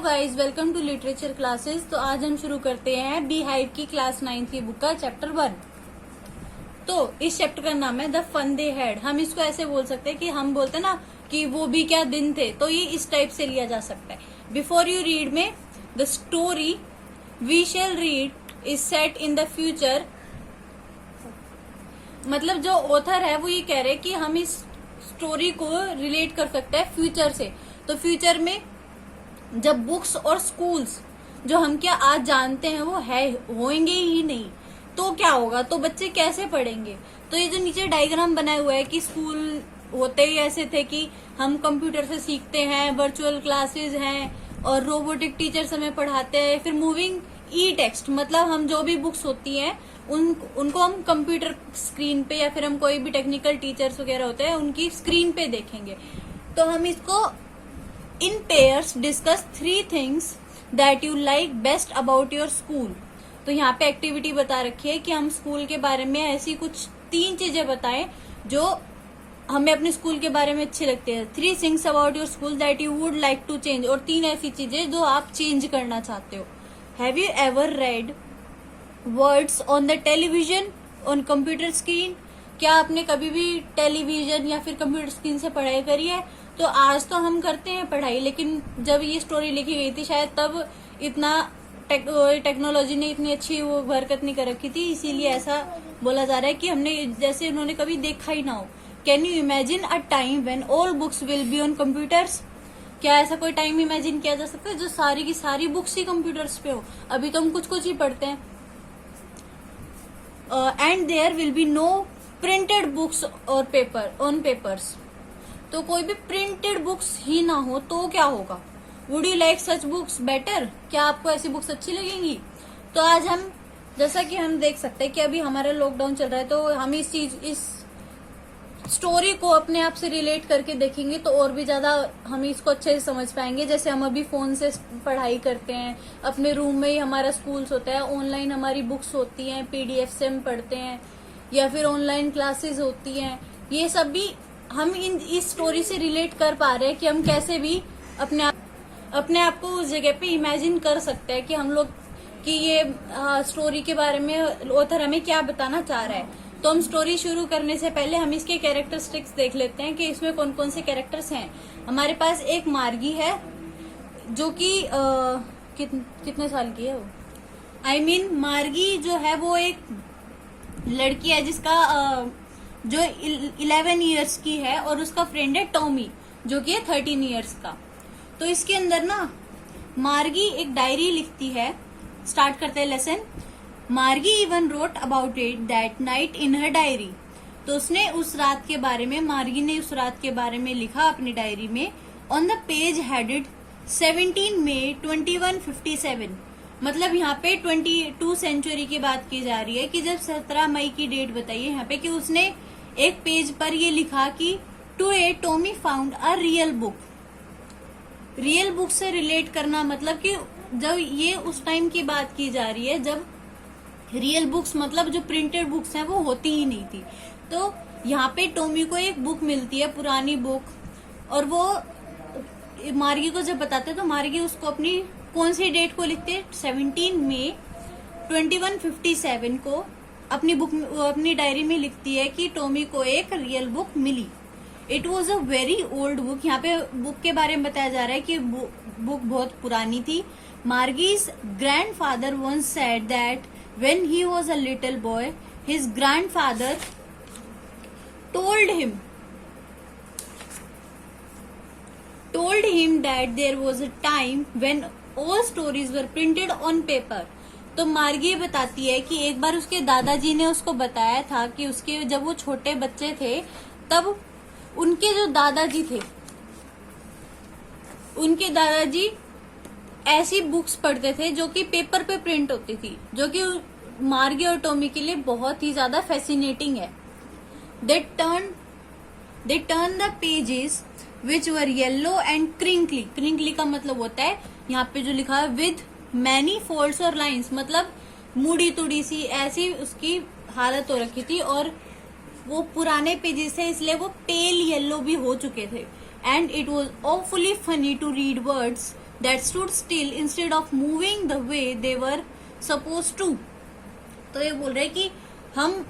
Guys, welcome to literature classes. तो आज हम शुरू करते हैं बी हाइव की क्लास 9 की बुक का चैप्टर 1। तो इस चैप्टर का नाम है द फन दे हैड। हम इसको ऐसे बोल सकते हैं कि हम बोलते हैं ना कि वो भी क्या दिन थे, तो ये इस टाइप से लिया जा सकता है। बिफोर यू रीड में the story we shall read is set in the future. मतलब जो ऑथर है वो ये कह रहे हैं कि हम इस स्टोरी को रिलेट कर सकते हैं फ्यूचर से। तो फ्यूचर में जब बुक्स और स्कूल्स जो हम क्या आज जानते हैं वो है होंगे ही नहीं, तो क्या होगा, तो बच्चे कैसे पढ़ेंगे। तो ये जो नीचे डायग्राम बनाया हुआ है कि स्कूल होते ही ऐसे थे कि हम कंप्यूटर से सीखते हैं, वर्चुअल क्लासेस हैं और रोबोटिक टीचर्स हमें पढ़ाते हैं। फिर मूविंग ई टेक्स्ट, मतलब हम जो भी बुक्स होती हैं उनको हम कंप्यूटर स्क्रीन पे या फिर हम कोई भी टेक्निकल टीचर्स वगैरह होते हैं उनकी स्क्रीन पे देखेंगे। तो हम इसको इन pairs discuss 3 things that you like best about your school. तो यहाँ पे एक्टिविटी बता रखी है कि हम स्कूल के बारे में ऐसी कुछ 3 चीजें बताएं जो हमें अपने स्कूल के बारे में अच्छी लगती है। 3 things about your school that you would like to change, और 3 ऐसी चीजें जो आप चेंज करना चाहते हो। Have you ever read words on the television on computer screen. क्या आपने कभी भी टेलीविजन या फिर कंप्यूटर स्क्रीन से पढ़ाई करी है? तो आज तो हम करते हैं पढ़ाई, लेकिन जब ये स्टोरी लिखी गई थी शायद तब इतना टेक्नोलॉजी ने इतनी अच्छी वो हरकत नहीं कर रखी थी, इसीलिए ऐसा बोला जा रहा है कि हमने जैसे उन्होंने कभी देखा ही ना हो। Can you imagine a time when all books will be on computers. क्या ऐसा कोई टाइम इमेजिन किया जा सकता है जो सारी की सारी बुक्स ही कंप्यूटर्स पे हो? अभी तो हम कुछ कुछ ही पढ़ते हैं। And there will be no printed books और पेपर ऑन पेपर्स। तो कोई भी प्रिंटेड बुक्स ही ना हो तो क्या होगा? Would you like such books better. क्या आपको ऐसी बुक्स अच्छी लगेंगी? तो आज हम जैसा कि हम देख सकते हैं कि अभी हमारा लॉकडाउन चल रहा है, तो हम इस स्टोरी को अपने आप से रिलेट करके देखेंगे तो और भी ज्यादा हम इसको अच्छे से समझ पाएंगे। जैसे हम अभी फोन से पढ़ाई करते हैं, अपने रूम में ही हमारा स्कूल्स होता है, ऑनलाइन हमारी बुक्स होती हैं, पीडीएफ से हम पढ़ते हैं या फिर ऑनलाइन क्लासेस होती हैं। ये सब भी हम इस स्टोरी से रिलेट कर पा रहे हैं कि हम कैसे भी अपने आप को उस जगह पे इमेजिन कर सकते हैं कि हम लोग कि ये स्टोरी के बारे में ऑथर हमें क्या बताना चाह रहा है। तो हम स्टोरी शुरू करने से पहले हम इसके कैरेक्टरिस्टिक्स देख लेते हैं कि इसमें कौन कौन से कैरेक्टर्स हैं। हमारे पास एक मार्गी है जो कि कितने साल की है वो, मार्गी जो है वो एक लड़की है जिसका जो 11 इयर्स की है, और उसका फ्रेंड है टॉमी जो कि है 13 इयर्स का। तो इसके अंदर ना मार्गी एक डायरी लिखती है। स्टार्ट करते हैं लेसन। मार्गी even wrote about it that night in her diary. तो उसने उस रात के बारे में, मार्गी ने उस रात के बारे में लिखा अपनी डायरी में। ऑन द पेज हेडेड 17 मई 2157। मतलब यहाँ पे 22 सेंचुरी की बात की जा रही है कि जब 17 मई की डेट बताइए यहाँ पे कि उसने एक पेज पर ये लिखा कि today Tommy found a real book. Real book से रिलेट करना मतलब कि जब ये उस टाइम की बात की जा रही है जब रियल बुक्स मतलब जो प्रिंटेड बुक्स हैं वो होती ही नहीं थी। तो यहाँ पे टॉमी को एक बुक मिलती है, पुरानी बुक, और वो मार्गी को जब बताते हैं तो मार्गी उसको अपनी कौन सी डेट को लिखते हैं, 17 मई 2157 को अपनी डायरी में लिखती है कि टॉमी को एक रियल बुक मिली। It was a very old book. यहाँ पे बुक के बारे में बताया जा रहा है कि बुक बहुत पुरानी थी। Margie's grandfather once said that when he was a little boy his grandfather told him that there was a time when all stories were printed on paper। तो मार्गी बताती है कि एक बार उसके दादाजी ने उसको बताया था कि उसके जब वो छोटे बच्चे थे तब उनके जो दादाजी थे उनके दादाजी ऐसी बुक्स पढ़ते थे जो कि पेपर पे प्रिंट होती थी, जो कि मार्गी और टॉमी के लिए बहुत ही ज्यादा फैसिनेटिंग है। They turned the pages which were yellow and crinkly। crinkly का मतलब होता है यहाँ पे जो लिखा है with many folds और lines, मतलब मुड़ी तुड़ी सी ऐसी उसकी हालत हो रखी थी, और वो पुराने पेजेस थे इसलिए वो पेल येलो भी हो चुके थे। And it was awfully funny to read words that stood still instead of moving the way they were supposed to. तो ये बोल रहे कि हम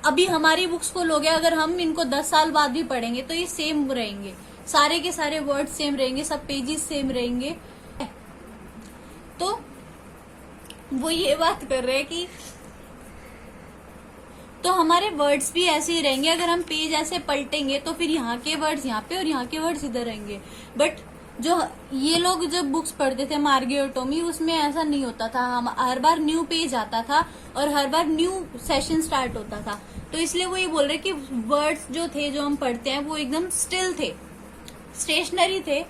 अभी हमारी बुक्स को लोगे, अगर हम इनको 10 साल बाद भी पढ़ेंगे तो ये सेम रहेंगे, सारे के सारे वर्ड सेम रहेंगे, सब पेजेस सेम रहेंगे. तो वो ये बात कर रहे हैं कि तो हमारे वर्ड्स भी ऐसे ही रहेंगे, अगर हम पेज ऐसे पलटेंगे तो फिर यहाँ के वर्ड्स यहाँ पे और यहाँ के वर्ड्स इधर रहेंगे. बट जो ये लोग जब बुक्स पढ़ते थे मार्गी और टॉमी, उसमें ऐसा नहीं होता था. हम हर बार न्यू पेज आता था और हर बार न्यू सेशन स्टार्ट होता था. तो इसलिए वो ये बोल रहे कि वर्ड्स जो थे जो हम पढ़ते हैं वो एकदम स्टिल थे, स्टेशनरी थे.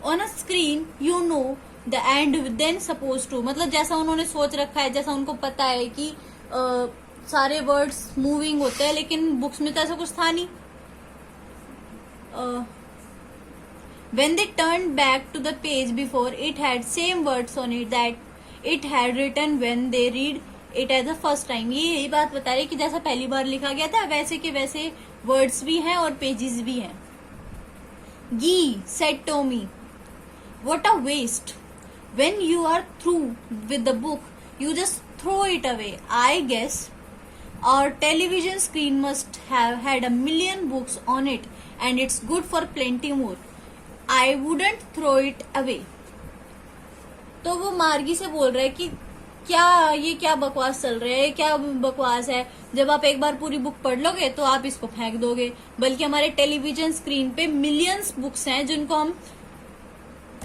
On a screen you know the and then suppose to, मतलब जैसा उन्होंने सोच रखा है, जैसा उनको पता है कि सारे वर्ड्स मूविंग होते हैं, लेकिन बुक्स में तो ऐसा कुछ था नहीं. When they turned back to the page before, it had same words on it that it had written when they read it as the first time. ये यही बात बता रही कि जैसा पहली बार लिखा गया था वैसे के वैसे वर्ड्स भी हैं और पेजेस भी हैं. Gee, said Tommy, what a waste. When you are through with the book, you just throw it away. I guess our television screen must have had a million books on it and it's good for plenty more. I wouldn't throw it away. तो वो मार्गी से बोल रहा है कि क्या बकवास चल रहा है, क्या बकवास है. जब आप एक बार पूरी बुक पढ़ लोगे तो आप इसको फेंक दोगे, बल्कि हमारे टेलीविजन स्क्रीन पे मिलियंस बुक्स हैं जिनको हम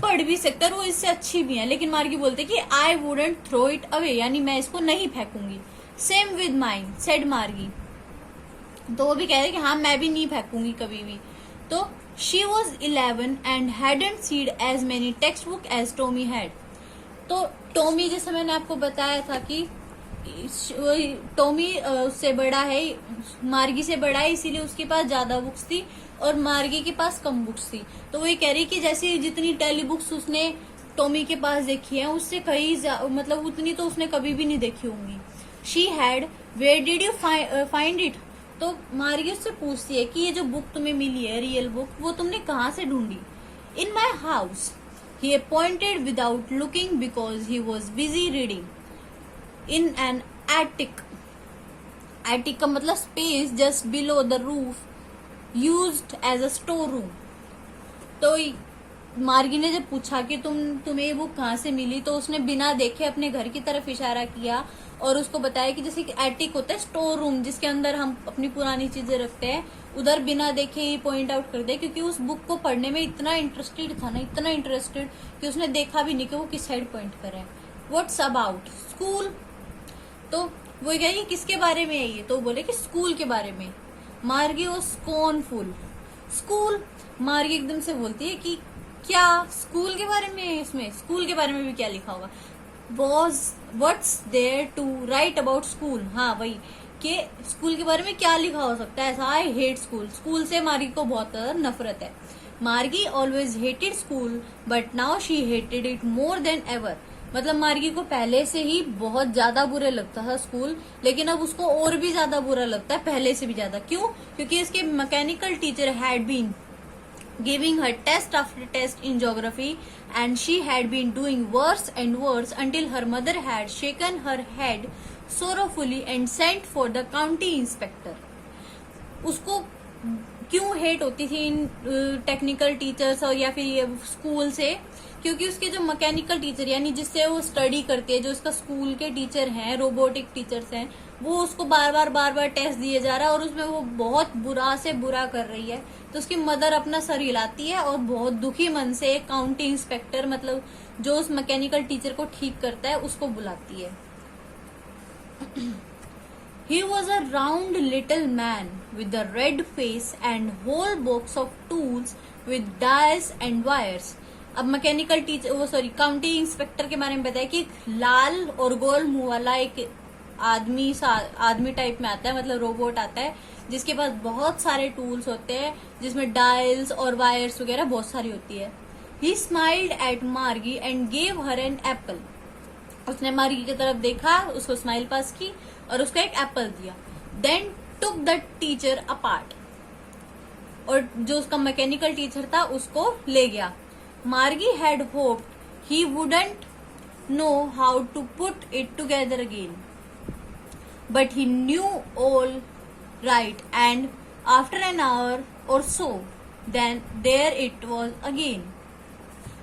पढ़ भी सकते हैं और वो इससे अच्छी भी हैं. लेकिन मार्गी बोलते कि I wouldn't throw it away, यानी मैं इसको नहीं फेंकूंगी. Same with mine, said Margie. तो वो भी कह रहे कि हाँ मैं भी नहीं फेंकूंगी कभी भी. तो she was 11 and hadn't seen as many textbook as Tommy had. तो टॉमी, जैसे मैंने आपको बताया था कि टॉमी उससे बड़ा है, मार्गी से बड़ा है, इसीलिए उसके पास ज्यादा बुक्स थी और मार्गी के पास कम बुक्स थी. तो वही कह रही कि जैसे जितनी टेली बुक्स उसने टॉमी के पास देखी है उससे कहीं मतलब उतनी तो उसने कभी भी नहीं देखी होंगी. She had, where did you find it. तो मार्गी उससे पूछती है कि ये जो बुक तुम्हें मिली है, रियल बुक, वो तुमने कहाँ से ढूंढी. In my house, he pointed without looking because he was busy reading in an attic. Attic का मतलब space just below the roof used as a store room. तो मार्गी ने जब पूछा कि तुम्हें ये बुक कहाँ से मिली, तो उसने बिना देखे अपने घर की तरफ इशारा किया और उसको बताया कि जैसे कि एटिक होता है स्टोर रूम जिसके अंदर हम अपनी पुरानी चीजें रखते हैं, उधर बिना देखे ही पॉइंट आउट कर दे, क्योंकि उस बुक को पढ़ने में इतना इंटरेस्टेड था ना, इतना इंटरेस्टेड कि उसने देखा भी नहीं कि वो किस साइड पॉइंट कर रहे हैं. What's about school. तो वो कहे कि किसके बारे में है ये, तो बोले कि स्कूल के बारे में. मार्गी वो स्कॉनफुल. स्कूल. मार्गी एकदम से बोलती है कि क्या स्कूल के बारे में, इसमें स्कूल के बारे में भी क्या लिखा होगा. What's there to write about school. हाँ वही कि स्कूल के बारे में क्या लिखा हो सकता है ऐसा. I hate school. स्कूल से मार्गी को बहुत ज्यादा नफरत है. मार्गी always hated school but now she hated it more than ever. मतलब मार्गी को पहले से ही बहुत ज्यादा बुरा लगता था स्कूल, लेकिन अब उसको और भी ज्यादा बुरा लगता है, पहले से भी ज्यादा. क्यों? क्योंकि इसके mechanical teacher had been giving her test after test in geography and she had been doing worse and worse until her mother had shaken her head sorrowfully and sent for the county inspector. उसको क्यों hate होती थी इन technical teachers और या फिर ये school से, क्योंकि उसके जो मैकेनिकल टीचर यानी जिससे वो स्टडी करते हैं, जो उसका स्कूल के टीचर हैं, रोबोटिक टीचर्स हैं, वो उसको बार बार टेस्ट दिए जा रहा है और उसमें वो बहुत बुरा से बुरा कर रही है. तो उसकी मदर अपना सर हिलाती है और बहुत दुखी मन से एक काउंटी इंस्पेक्टर, मतलब जो उस मैकेनिकल टीचर को ठीक करता है, उसको बुलाती है. He was a round little man with a red face and whole box of tools with dies and wires. अब मैकेनिकल टीचर काउंटी इंस्पेक्टर के बारे में बताया कि लाल और गोल मुंह वाला एक आदमी टाइप में आता है, मतलब रोबोट आता है जिसके पास बहुत सारे टूल्स होते हैं, जिसमें डायल्स और वायर्स वगैरह बहुत सारी होती है. He smiled at Margie and gave her an apple. उसने मार्गी की तरफ देखा, उसको स्माइल पास की और उसको एक एप्पल दिया. Then took the teacher apart. और जो उसका मैकेनिकल टीचर था उसको ले गया. Margie had hoped he wouldn't know how to put it together again. But he knew all right, and after an hour or so, then there it was again,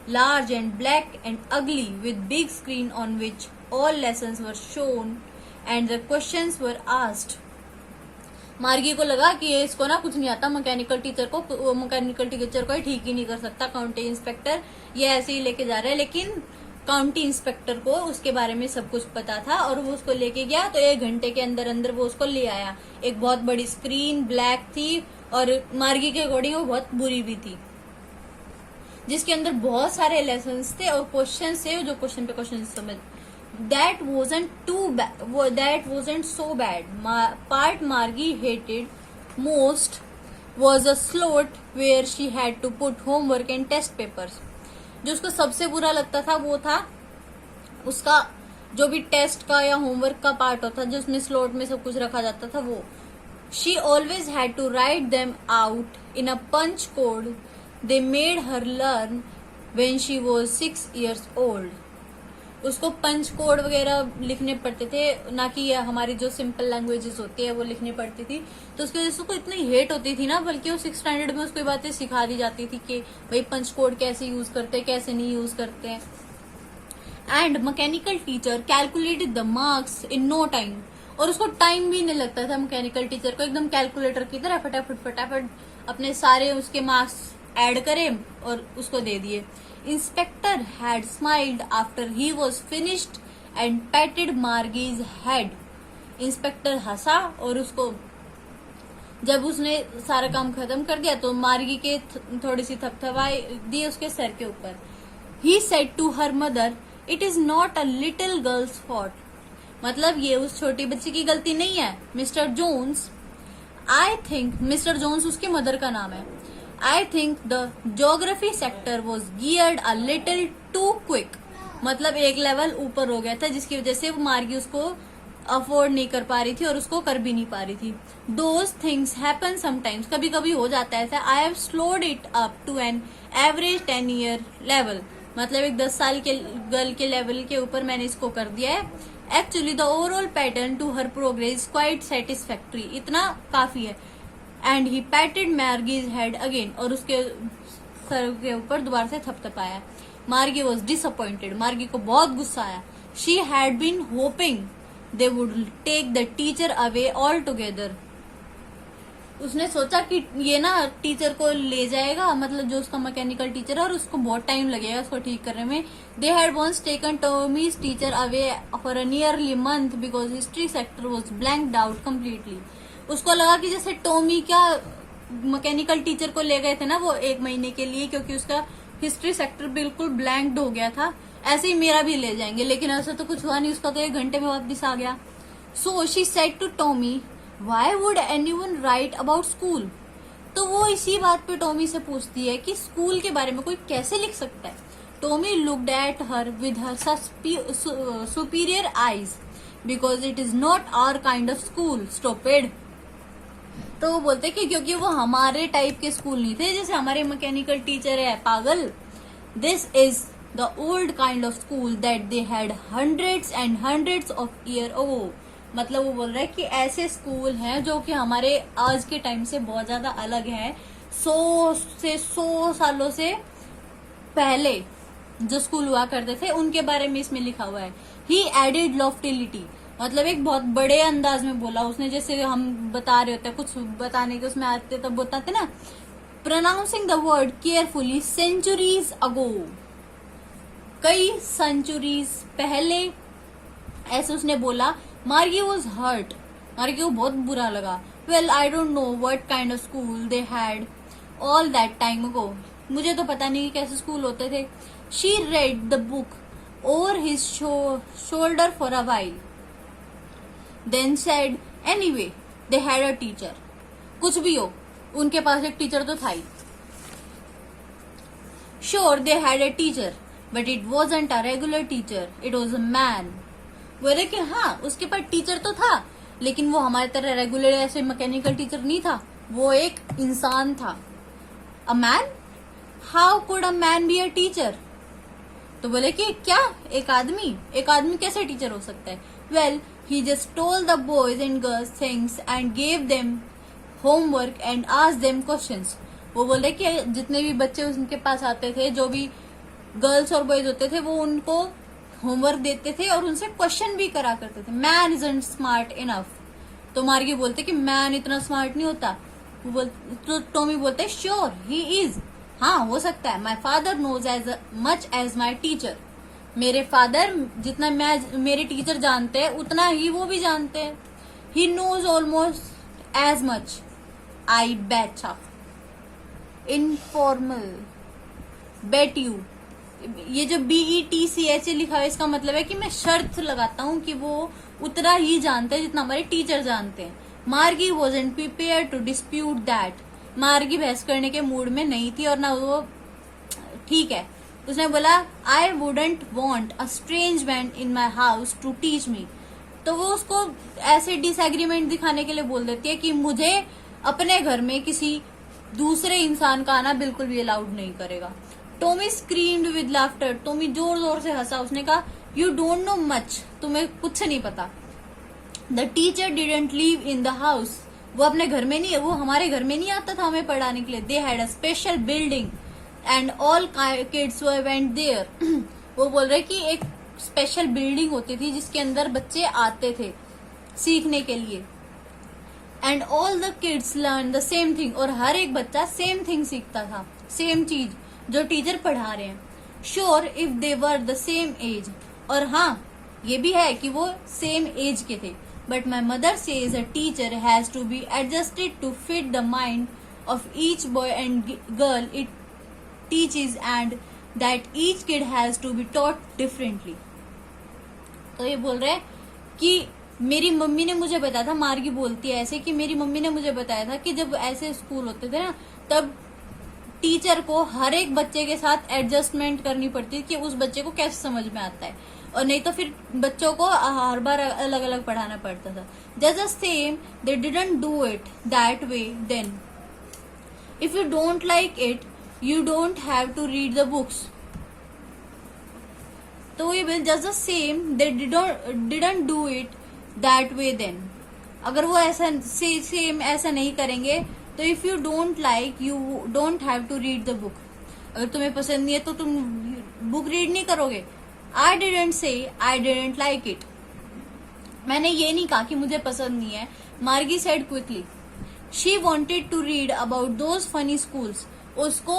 large and black and ugly, with big screen on which all lessons were shown and the questions were asked. मार्गी को लगा कि ये इसको ना कुछ नहीं आता, मैकेनिकल टीचर को ठीक ही नहीं कर सकता, काउंटी इंस्पेक्टर ये ऐसे ही लेके जा रहा है। लेकिन काउंटी इंस्पेक्टर को उसके बारे में सब कुछ पता था और वो उसको लेके गया, तो 1 घंटे के अंदर अंदर वो उसको ले आया। एक बहुत बड़ी स्क्रीन ब्लैक थी और मार्गी के अकॉर्डिंग वो बहुत बुरी भी थी, जिसके अंदर बहुत सारे लेसन्स थे और क्वेश्चन थे जो क्वेश्चन पे क्वेश्चन समझ। That wasn't so bad. Part Margie hated most was a slot where she had to put homework and test papers. जो उसको सबसे बुरा लगता था वो था उसका जो भी टेस्ट का या होमवर्क का पार्ट होता जो उसमें स्लॉट में सब कुछ रखा जाता था वो। She always had to write them out in a punch code they made her learn when she was 6 years old. उसको पंच कोड वगैरह लिखने पड़ते थे, ना कि हमारी जो सिंपल लैंग्वेजेस होती है वो लिखनी पड़ती थी। तो उसकी वजह से उसको इतनी हेट होती थी ना, बल्कि वो 6th स्टैंडर्ड में उसको बातें सिखा दी जाती थी कि भाई पंच कोड कैसे यूज करते हैं, कैसे नहीं यूज करते हैं। And mechanical teacher calculated the marks in no time, और उसको टाइम भी नहीं लगता था मैकेनिकल टीचर को, एकदम कैलकुलेटर की तरह फटाफट अपने सारे उसके मार्क्स ऐड करे और उसको दे दिए। Inspector had smiled after he was finished and patted Margie's head. Inspector हंसा और उसको जब उसने सारा काम खत्म कर दिया तो मार्गी के थोड़ी सी थपथपाई दी उसके सर के ऊपर। He said to her mother, "It is not a little girl's fault." मतलब ये उस छोटी बच्ची की गलती नहीं है। Mister Jones, I think Mister Jones उसकी मदर का नाम है। I think the geography sector was geared a little too quick. मतलब एक लेवल ऊपर हो गया था जिसकी वजह से वो मार्गी उसको अफोर्ड नहीं कर पा रही थी और उसको कर भी नहीं पा रही थी। Those things happen sometimes. कभी कभी हो जाता है ऐसा। I have slowed it up to an average 10-year level. मतलब एक 10 साल के गर्ल के लेवल के ऊपर मैंने इसको कर दिया है। Actually the overall pattern to her progress is quite satisfactory. इतना काफी है। And he patted Margie's head again, और उसके सर के ऊपर दोबारा से थपथपाया। मार्गी वॉज डिसअपॉइंटेड, मार्गी को बहुत गुस्सा आया। She had been hoping they would take the teacher away all together. उसने सोचा कि ये ना टीचर को ले जाएगा, मतलब जो उसका मैकेनिकल टीचर है, और उसको बहुत टाइम लगेगा उसको ठीक करने में। They had once taken Tommy's teacher away for a nearly month because history sector was blanked out completely. उसको लगा कि जैसे टॉमी क्या मैकेनिकल टीचर को ले गए थे ना वो 1 महीने के लिए, क्योंकि उसका हिस्ट्री सेक्टर बिल्कुल ब्लैंक्ड हो गया था, ऐसे ही मेरा भी ले जाएंगे। लेकिन ऐसा तो कुछ हुआ नहीं, उसका तो 1 घंटे में वापस आ गया। So she said to Tommy, why would anyone write about school. तो वो इसी बात पे टॉमी से पूछती है कि स्कूल के बारे में कोई कैसे लिख सकता है। Tommy looked at her with her superior eyes because it is not our kind of school, stupid. तो वो बोलते कि क्योंकि वो हमारे टाइप के स्कूल नहीं थे, जैसे हमारे मैकेनिकल टीचर है पागल। This is the old kind of school that they had hundreds and hundreds of years ago. मतलब वो बोल रहा है कि ऐसे स्कूल हैं जो कि हमारे आज के टाइम से बहुत ज्यादा अलग है। 100 सालों से पहले जो स्कूल हुआ करते थे उनके बारे में इसमें लिखा हुआ है। ही एडेड लॉफ्टिलिटी, मतलब एक बहुत बड़े अंदाज में बोला उसने, जैसे हम बता रहे होते हैं कुछ बताने के उसमें आते तब बताते ना। Pronouncing the word carefully, centuries ago, कई सेंचुरीज पहले, ऐसे उसने बोला। मार्गी वॉज हर्ट, मार्गी को बहुत बुरा लगा। Well I don't know what kind of school they had all that time ago, मुझे तो पता नहीं कि कैसे स्कूल होते थे। She read the book over his shoulder for a while, then said, anyway, they had a teacher. कुछ भी हो, उनके पास एक टीचर तो था ही। Sure, they had a teacher, but it wasn't a regular teacher. It was a man. बोले कि हाँ उसके पास टीचर तो था, लेकिन वो हमारी तरह रेगुलर ऐसे मैकेनिकल टीचर नहीं था, वो एक इंसान था। A man? How could a man be a teacher? तो बोले कि क्या एक आदमी कैसे टीचर हो सकता है? Well he just told the boys and girls things and gave them homework and asked them questions. वो बोले कि जितने भी बच्चे उनके पास आते थे, जो भी गर्ल्स और बॉयज होते थे, वो उनको होमवर्क देते थे और उनसे क्वेश्चन भी करा करते थे। Man isn't smart enough. तो मार्गी बोलते कि मैन इतना स्मार्ट नहीं होता। तो टॉमी बोलते है श्योर ही इज, हाँ हो सकता है। My father knows as much as my teacher. मेरे फादर जितना मेरे टीचर जानते हैं उतना ही वो भी जानते हैं। He knows almost as much. I bet informal bet you. ये जो BETCH लिखा है, इसका मतलब है कि मैं शर्त लगाता हूँ कि वो उतना ही जानते हैं जितना हमारे टीचर जानते हैं। Margie wasn't prepared to dispute that. Margie बहस करने के मूड में नहीं थी और ना वो, ठीक है। उसने बोला I wouldn't want a strange man in my house to teach me. तो वो उसको ऐसे डिसएग्रीमेंट दिखाने के लिए बोल देती है कि मुझे अपने घर में किसी दूसरे इंसान का आना बिल्कुल भी अलाउड नहीं करेगा। Tommy screamed with laughter. Tommy जोर जोर से हंसा। उसने कहा यू डोंट नो मच, तुम्हें कुछ नहीं पता। The teacher didn't leave in the house. वो अपने घर में नहीं, वो हमारे घर में नहीं आता था हमें पढ़ाने के लिए। They had a special building and all kids went there. वो बोल रहे कि एक स्पेशल बिल्डिंग होती थी जिसके अंदर बच्चे आते थे सीखने के लिए। And all the kids learn the same thing. और हर एक बच्चा सेम थिंग सीखता था, सेम चीज जो टीचर पढ़ा रहे हैं। Sure if they were the same age. और हाँ ये भी है कि वो सेम एज के थे। But my mother says a teacher has to be adjusted to fit the mind of each boy and girl it teaches and that each kid has to be taught differently. तो ये बोल रहे हैं कि मेरी mummy ने मुझे बताया था, मार्गी बोलती है ऐसे कि मेरी मम्मी ने मुझे बताया था कि जब ऐसे स्कूल होते थे ना, तब टीचर को हर एक बच्चे के साथ एडजस्टमेंट करनी पड़ती है कि उस बच्चे को कैसे समझ में आता है, और नहीं तो फिर बच्चों को हर बार अलग अलग पढ़ाना पड़ता था। Just the same they didn't do it that way then. If you don't like it you don't have to read the books. तो ये will just the same they didn't do it that way then. अगर वो ऐसा same ऐसा नहीं करेंगे तो if you don't like you don't have to read the book. अगर तुम्हें पसंद नहीं है तो तुम बुक रीड नहीं करोगे। I didn't say I didn't like it. मैंने ये नहीं कहा कि मुझे पसंद नहीं है। Margie said quickly she wanted to read about those funny schools. उसको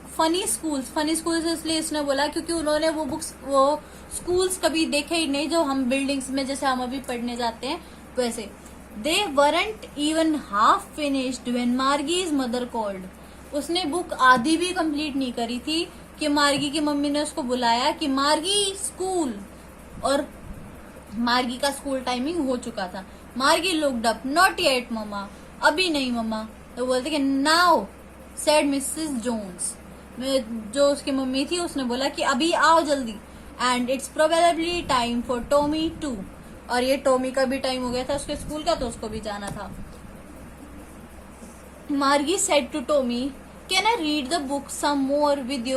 फनी स्कूल्स इसलिए इसने बोला क्योंकि उन्होंने वो बुक्स वो स्कूल्स कभी देखे ही नहीं जो हम बिल्डिंग्स में जैसे हम अभी पढ़ने जाते हैं वैसे। They weren't even half finished when Margie's mother called. उसने बुक आधी भी कंप्लीट नहीं करी थी कि मार्गी की मम्मी ने उसको बुलाया कि मार्गी स्कूल। और मार्गी का स्कूल टाइमिंग हो चुका था। मार्गी लुक्ड अप नॉट येट मम्मा। अभी नहीं मम्मा। तो बोलते कि नाउ सेड मिसेस जोन्स। जो उसकी मम्मी थी उसने बोला कि अभी आओ जल्दी। And it's probably time for Tommy too. और ये टॉमी का भी टाइम हो गया था उसके स्कूल का, तो उसको भी जाना था। Margie said to Tommy can I read the book some more with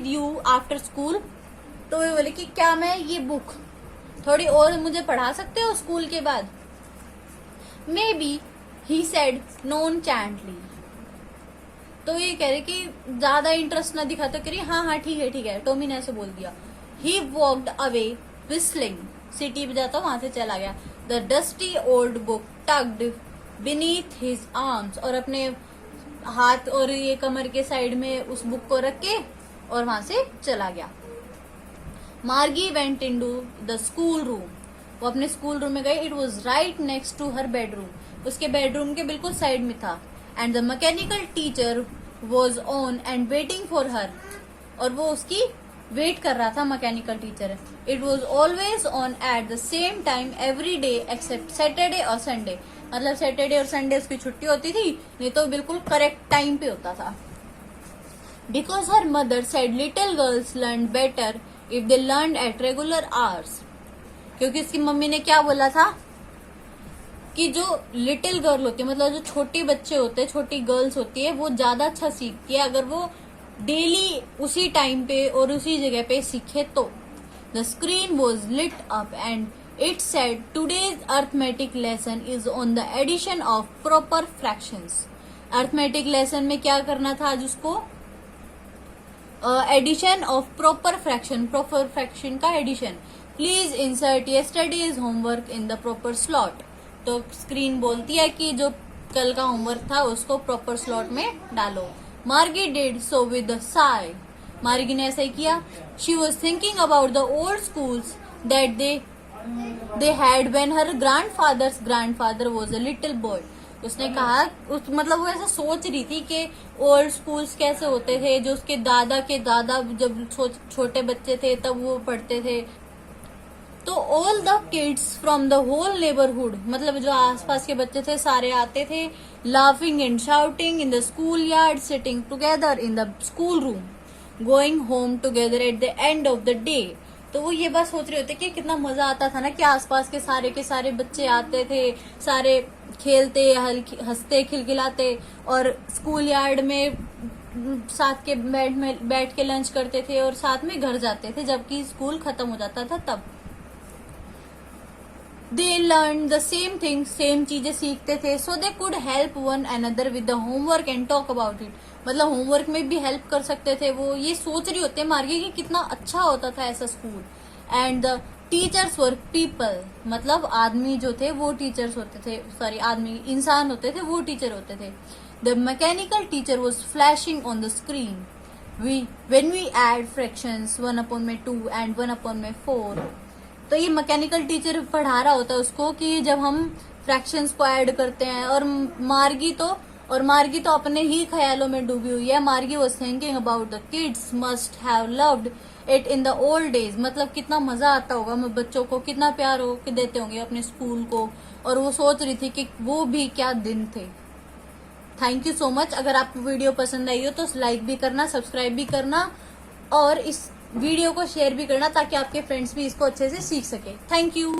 you after school. तो वे बोले कि क्या मैं ये बुक थोड़ी और मुझे पढ़ा सकते हो स्कूल के बाद। Maybe he said nonchalantly. तो ये कह रहे कि ज्यादा इंटरेस्ट ना दिखाते करिए। हाँ ठीक है टॉमी ने ऐसे बोल दिया। ही वॉक्ड अवे whistling। सिटी पे जाता वहां से चला गया। The dusty old book tugged beneath his arms। और अपने हाथ और ये कमर के साइड में उस बुक को रख के और वहां से चला गया। Margie went into the school room. वो अपने स्कूल रूम में गई। It was right next to her bedroom. उसके बेडरूम के बिल्कुल साइड में था। And the mechanical teacher was on and waiting for her. और वो उसकी वेट कर रहा था mechanical teacher. It was always on at the same time every day except Saturday और संडे। मतलब सैटरडे और संडे उसकी छुट्टी होती थी, नहीं तो बिल्कुल करेक्ट टाइम पे होता था। Because her mother said little girls learn better if they learn at regular hours. क्योंकि उसकी मम्मी ने क्या बोला था कि जो लिटिल गर्ल होती है, मतलब जो छोटी बच्चे होते हैं, छोटी गर्ल्स होती है, वो ज्यादा अच्छा सीखती है अगर वो डेली उसी टाइम पे और उसी जगह पे सीखे तो। The screen was lit up and it said today's arithmetic lesson is on the addition of proper fractions. Arithmetic lesson में क्या करना था आज उसको? एडिशन ऑफ प्रॉपर फ्रैक्शन का addition. Please insert yesterday's homework in the proper slot. तो screen बोलती है कि जो कल का होमवर्क था उसको प्रॉपर स्लॉट में डालो। मार्गी did so with a Sai. मार्गी ने ऐसा ही किया। She was thinking about the old schools that they had when her grandfather was a little boy. उसने कहा मतलब वो ऐसा सोच रही थी कि ओल्ड स्कूल्स कैसे होते थे, जो उसके दादा के दादा जब छोटे बच्चे थे तब वो पढ़ते थे। तो all the kids from the whole neighbourhood, मतलब जो आसपास के बच्चे थे सारे आते थे। Laughing and shouting in the school yard, sitting together in the school room, going home together at the end of the day. तो वो ये बात सोच रहे होते कि कितना मजा आता था ना कि आसपास के सारे बच्चे आते थे, सारे खेलते हंसते खिलखिलाते और स्कूल यार्ड में साथ के बेड में बैठ के लंच करते थे और साथ में घर जाते थे जबकि स्कूल खत्म हो जाता था तब। They learn the same thing, same चीजें सीखते थे। So they could help one another with the homework and talk about it. मतलब होमवर्क में भी हेल्प कर सकते थे। वो ये सोच रही होते मार्गी कि कितना अच्छा होता था ऐसा school. And the teachers were people, मतलब आदमी जो थे वो टीचर्स होते थे, सॉरी आदमी इंसान होते थे वो टीचर होते थे। The mechanical teacher was flashing on the screen. when we add fractions 1/2 and 1/4, तो ये मैकेनिकल टीचर पढ़ा रहा होता है उसको कि जब हम फ्रैक्शंस को ऐड करते हैं। और मार्गी तो अपने ही ख्यालों में डूबी हुई है। मार्गी was thinking about the kids must have loved it in the old days, मतलब कितना मजा आता होगा बच्चों को, कितना प्यार हो के देते होंगे अपने स्कूल को। और वो सोच रही थी कि वो भी क्या दिन थे। Thank you so much. अगर आपको वीडियो पसंद आई हो तो लाइक भी करना, सब्सक्राइब भी करना और इस वीडियो को शेयर भी करना ताकि आपके फ्रेंड्स भी इसको अच्छे से सीख सके। Thank you.